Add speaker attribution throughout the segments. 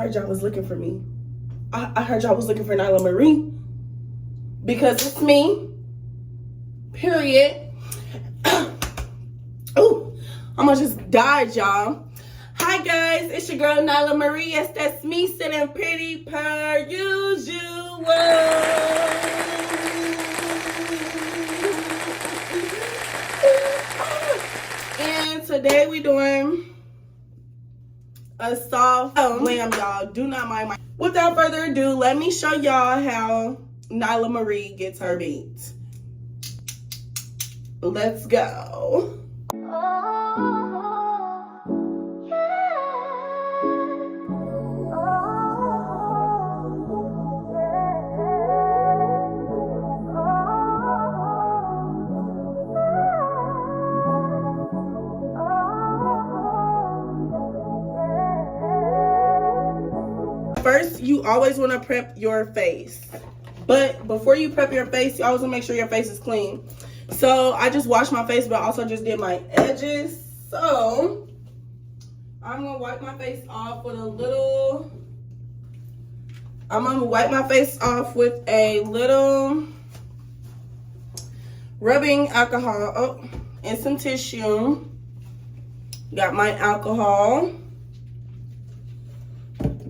Speaker 1: heard y'all was looking for me. I heard y'all was looking for Nyla Marie. Because it's me. Period. Ooh, I almost just died, y'all. Hi guys, it's your girl Nyla Marie. Yes, that's me sitting pretty per usual. And today we doing a soft glam, y'all. Do not mind my. Without further ado, let me show y'all how Nyla Marie gets her beat. Let's go. First, you always want to prep your face. But before you prep your face, you always want to make sure your face is clean. So I just washed my face, but I also just did my edges. So I'm going to wipe my face off with a little... I'm going to wipe my face off with a little rubbing alcohol and some tissue. Got my alcohol.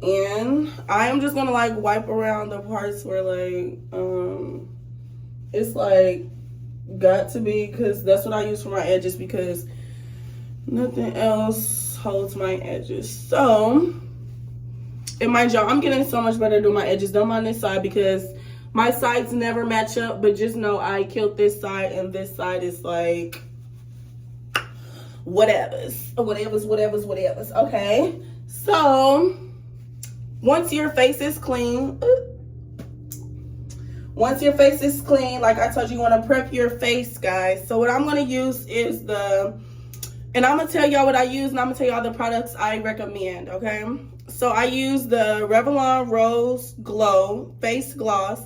Speaker 1: And I am just gonna like wipe around the parts where like it's like got to be, because that's what I use for my edges, because nothing else holds my edges. So, and mind y'all, I'm getting so much better doing my edges. Don't mind this side because my sides never match up, but just know I killed this side and this side is like whatevers. Okay, so once your face is clean, like I told you, you want to prep your face, guys. So what I'm going to use is and I'm going to tell y'all what I use, and I'm going to tell y'all the products I recommend, okay? So I use the Revlon Rose Glow Face Gloss.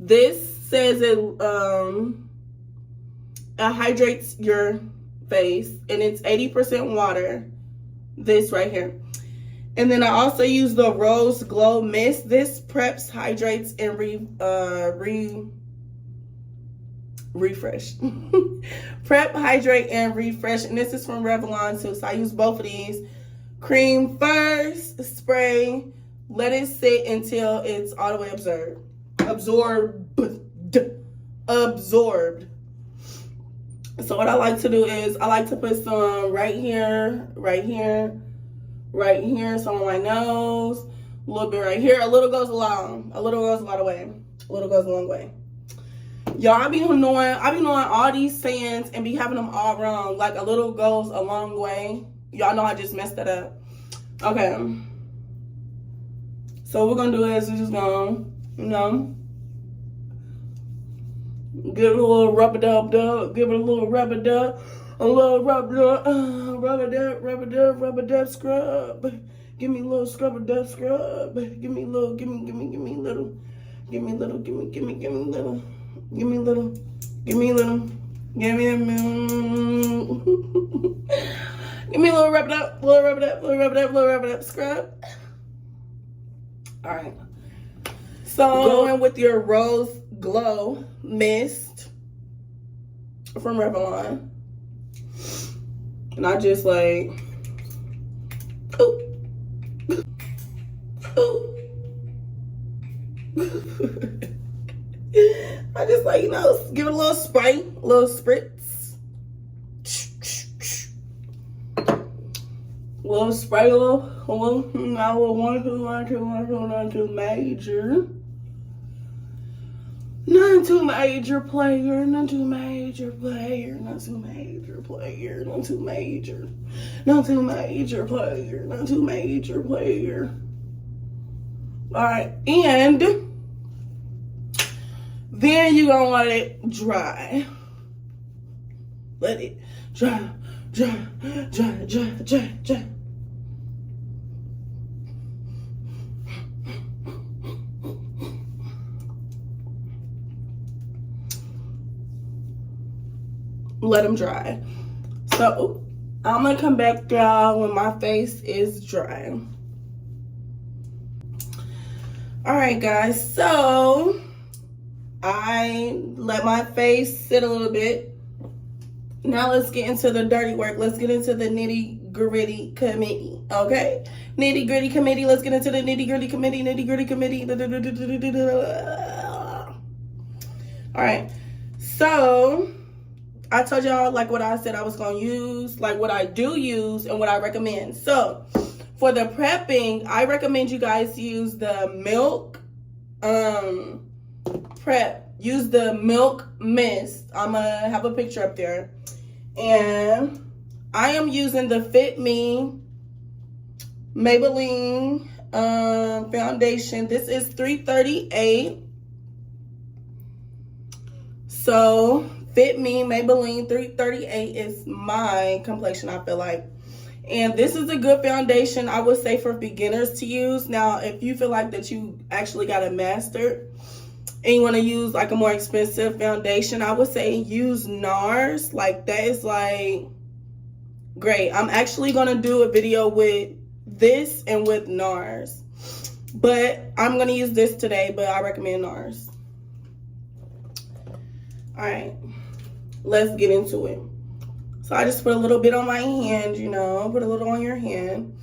Speaker 1: This says it hydrates your face, and it's 80% water, this right here. And then I also use the Rose Glow Mist. This preps, hydrates, and refresh. Prep, hydrate, and refresh. And this is from Revlon too. So I use both of these. Cream first, spray. Let it sit until it's all the way absorbed. So what I like to do is I like to put some right here, some on my nose, a little bit right here. A little goes a long way. Y'all, I be knowing all these sayings and be having them all wrong. Like a little goes a long way. Y'all know I just messed that up. Okay. So what we're gonna do is we're just gonna, give it a little rub-a-dub-dub, rub-a-dub scrub. Give me a little scrub-a-dub scrub. Give me a little. Give me a little rub-a-dub scrub. All right. So going with your Rose Glow Mist from Revlon. And I just like, I just like, give it a little spray, a little spritz. Little spray, a little one, two, major. Not too major player. All right, and then you're gonna let it dry. Let it dry. Let them dry. So I'm gonna come back, y'all, when my face is dry. All right, guys, so I let my face sit a little bit. Now let's get into the dirty work. Let's get into the nitty gritty committee, okay? Nitty gritty committee. Let's get into the nitty gritty committee. Nitty gritty committee. All right, so I told y'all like what I said I was gonna use, like what I do use and what I recommend. So for the prepping, I recommend you guys use the Milk Prep. Use the Milk Mist. I'm gonna have a picture up there. And I am using the Fit Me Maybelline foundation. This is 338. So Fit Me Maybelline 338 is my complexion, I feel like. And this is a good foundation, I would say, for beginners to use. Now, if you feel like that you actually got it mastered and you want to use like a more expensive foundation, I would say use NARS. Like, that is like great. I'm actually going to do a video with this and with NARS. But I'm going to use this today, but I recommend NARS. All right, let's get into it. So I just put a little bit on my hand, you know, put a little on your hand.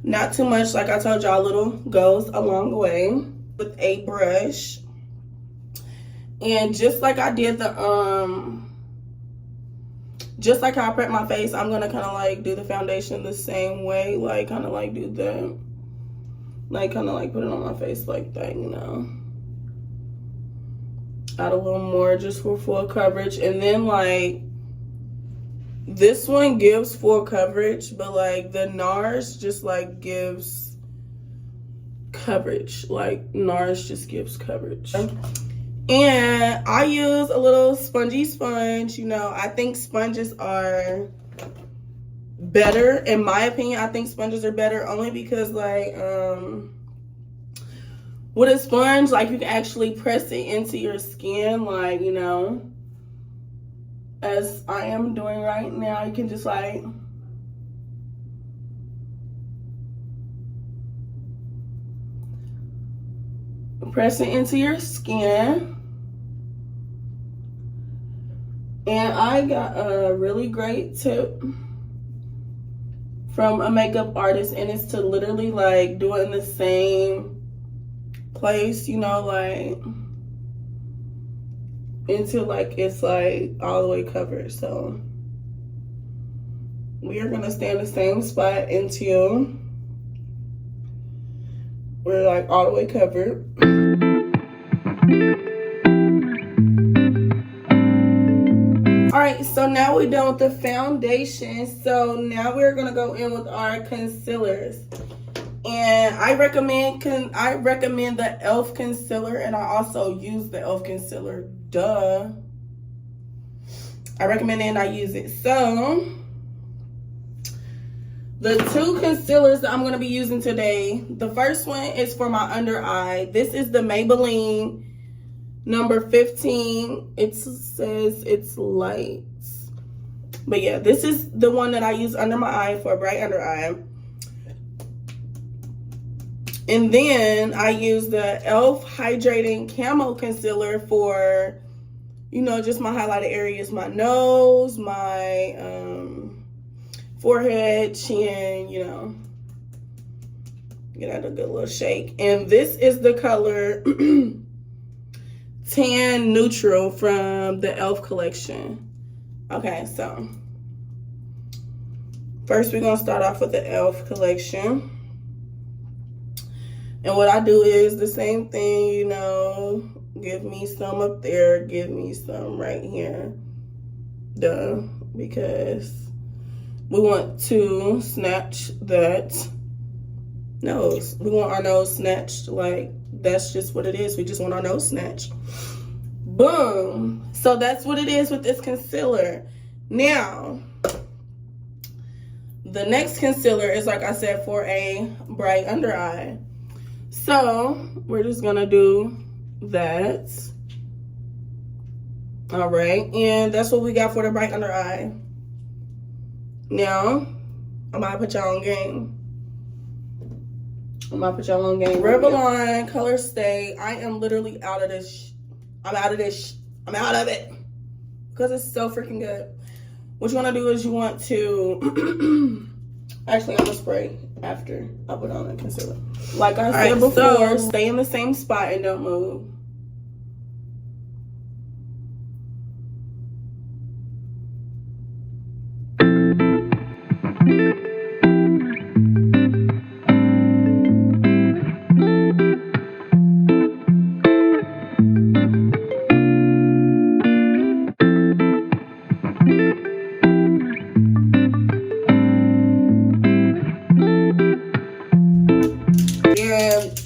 Speaker 1: Not too much, like I told y'all, a little goes a long way with a brush. And just like I did the, just like how I prep my face, I'm gonna kind of like do the foundation the same way, like kind of like do the, like kind of like put it on my face like that, you know. Add a little more just for full coverage. And then like, this one gives full coverage, but like the NARS just like gives coverage. Like NARS just gives coverage. And I use a little spongy sponge. You know, I think sponges are better. In my opinion, I think sponges are better only because like, with a sponge, like you can actually press it into your skin, like, you know, as I am doing right now. You can just like press it into your skin. And I got a really great tip from a makeup artist, and it's to literally like do it in the same place, you know, like until like it's like all the way covered. So we are gonna stay in the same spot until we're like all the way covered. All right, so now we're done with the foundation. So now we're gonna go in with our concealers. And I recommend the e.l.f. concealer, and I also use the e.l.f. concealer. Duh. I recommend it and I use it. So the two concealers that I'm going to be using today, the first one is for my under eye. This is the Maybelline number 15. It says it's light. But yeah, this is the one that I use under my eye for a bright under eye. And then I use the e.l.f. Hydrating Camo Concealer for, you know, just my highlighted areas, my nose, my forehead, chin, you know. Get out a good little shake. And this is the color Tan Neutral from the e.l.f. collection. Okay, so first we're going to start off with the e.l.f. collection. And what I do is the same thing, you know, give me some up there, give me some right here. Duh, because we want to snatch that nose. We want our nose snatched, like, that's just what it is. We just want our nose snatched. Boom. So that's what it is with this concealer. Now, the next concealer is, like I said, for a bright under eye. So we're just gonna do that. All right, and that's what we got for the bright under eye. Now I'm gonna put y'all on game. I'm gonna put y'all on game. Revlon Color Stay. I am literally out of this. I'm out of this. I'm out of it. Because it's so freaking good. What you want to do is you want to... Actually, I'm going to spray after I put on the concealer. Like I said before, stay in the same spot and don't move.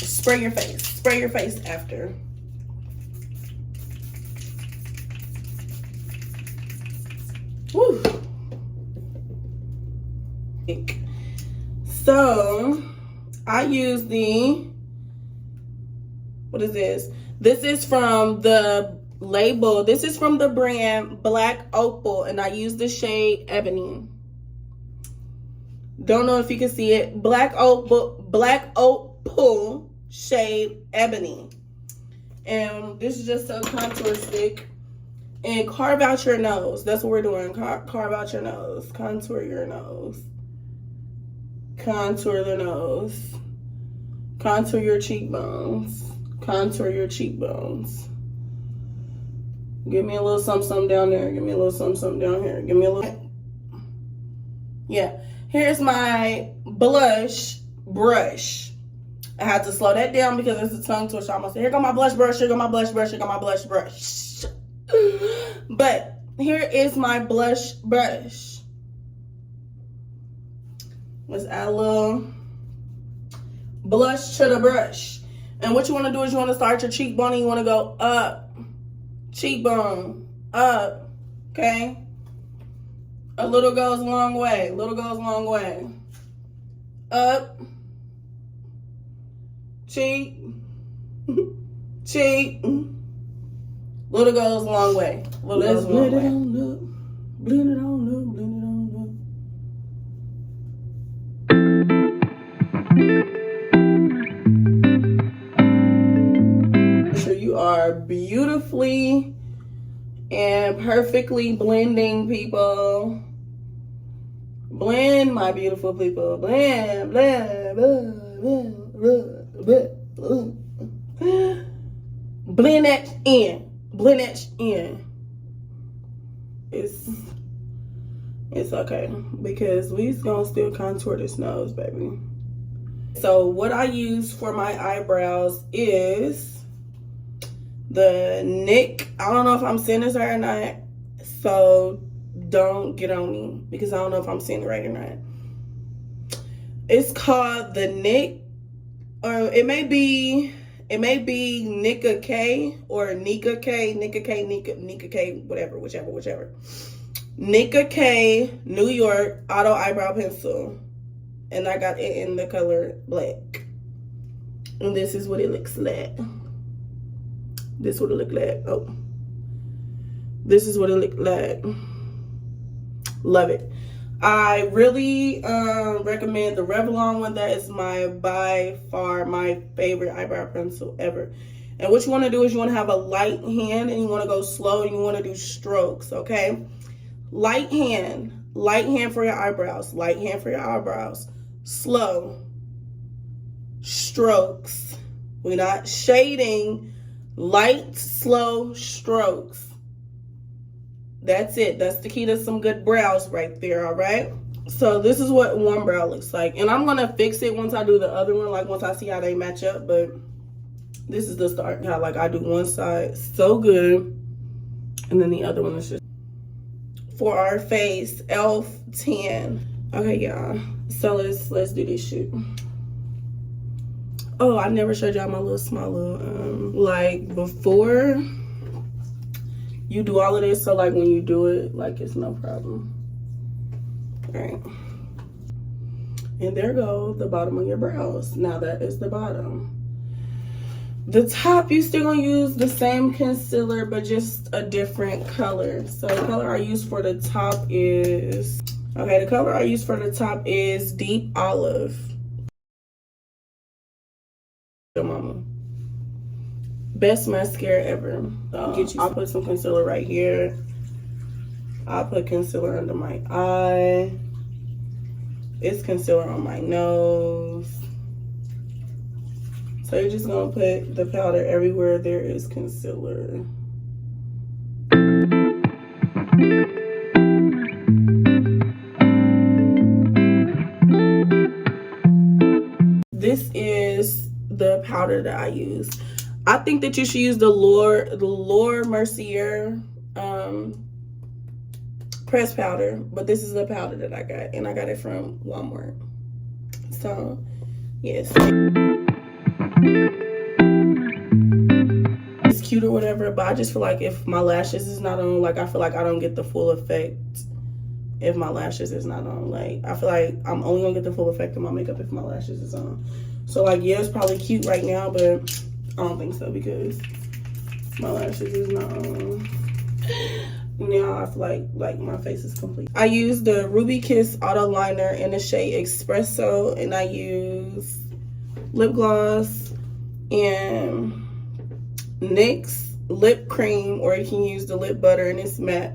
Speaker 1: Spray your face. Spray your face after. Woo. So, I use the, what is this? This is from the label. This is from the brand Blk Opl, and I use the shade Ebony. Don't know if you can see it. Blk Opl shade Ebony. And this is just a contour stick. And carve out your nose. That's what we're doing. Carve out your nose. Contour your nose. Contour the nose. Contour your cheekbones. Contour your cheekbones. Give me a little something down there. Give me a little something down here. Give me a little. Yeah. Here's my blush brush. I had to slow that down because it's a tongue twister. I'm gonna say, here go my blush brush, here go my blush brush, here go my blush brush. But here is my blush brush. Let's add a little blush to the brush. And what you want to do is you want to start your cheekbone and you want to go up. Cheekbone. Up. Okay? A little goes a long way. A little goes a long way. Up. Cheek. Cheek. Little goes a long way. Let's blend it on up. Blend it on up. Blend it on up. Make sure you are beautifully and perfectly blending, people. Blend, my beautiful people. Blend, blend, blend, blend, blend, blend. Blend that in. Blend that in. It's okay because we's gonna still contour this nose, baby. So what I use for my eyebrows is the Nicka. I don't know if I'm saying this right or not, so don't get on me because I don't know if I'm saying it right or not. It's called the Nicka, or it may be Nicka K or Nicka K, Nicka K, whichever. Nicka K New York Auto Eyebrow Pencil. And I got it in the color black. And this is what it looks like. This is what it look like. Oh. This is what it look like. Love it. I really recommend the Revlon one. That is by far my favorite eyebrow pencil ever. And what you want to do is you want to have a light hand and you want to go slow and you want to do strokes, okay? Light hand for your eyebrows. Light hand for your eyebrows. Slow strokes. We're not shading. Light, slow strokes. That's it. That's the key to some good brows right there, all right? So this is what one brow looks like. And I'm going to fix it once I do the other one, like once I see how they match up. But this is the start. How like I do one side so good. And then the other one is just for our face, e.l.f. 10. Okay, y'all. So let's do this shoot. Oh, I never showed y'all my little small little like before you do all of this, so like when you do it, like it's no problem. All right. And there goes the bottom of your brows. Now that is the bottom. The top, you still gonna use the same concealer, but just a different color. So the color I use for the top is, okay, the color I use for the top is Deep Olive. best mascara ever. I'll put some concealer right here. I'll put concealer under my eye. It's concealer on my nose. So you're just gonna put the powder everywhere there is concealer. This is the powder that I use. I think that you should use the Laura Mercier pressed powder, but this is the powder that I got, and I got it from Walmart. So yes, it's cute or whatever, but I just feel like if my lashes is not on, like I feel like I don't get the full effect if my lashes is not on. Like I feel like I'm only gonna get the full effect of my makeup if my lashes is on. So like, yeah, it's probably cute right now, but I don't think so because my lashes is not on. Now I feel like my face is complete. I use the Ruby Kiss Auto Liner in the shade Espresso, and I use lip gloss and NYX lip cream, or you can use the lip butter, and it's matte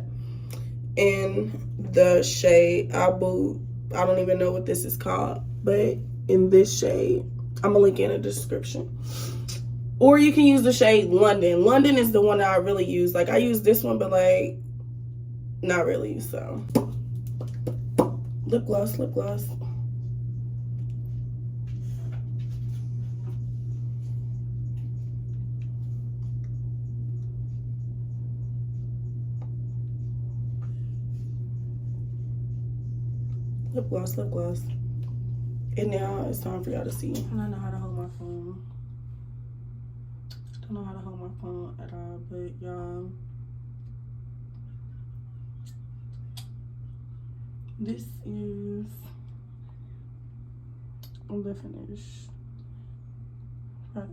Speaker 1: in the shade Abu. I don't even know what this is called, but in this shade, I'm gonna link in the description. Or you can use the shade London. London is the one that I really use. Like I use this one, but like not really. So lip gloss, lip gloss. Lip gloss, lip gloss. And now it's time for y'all to see. I don't know how to hold my phone. I don't know how to hold my phone at all, but y'all, this is the finish. Right.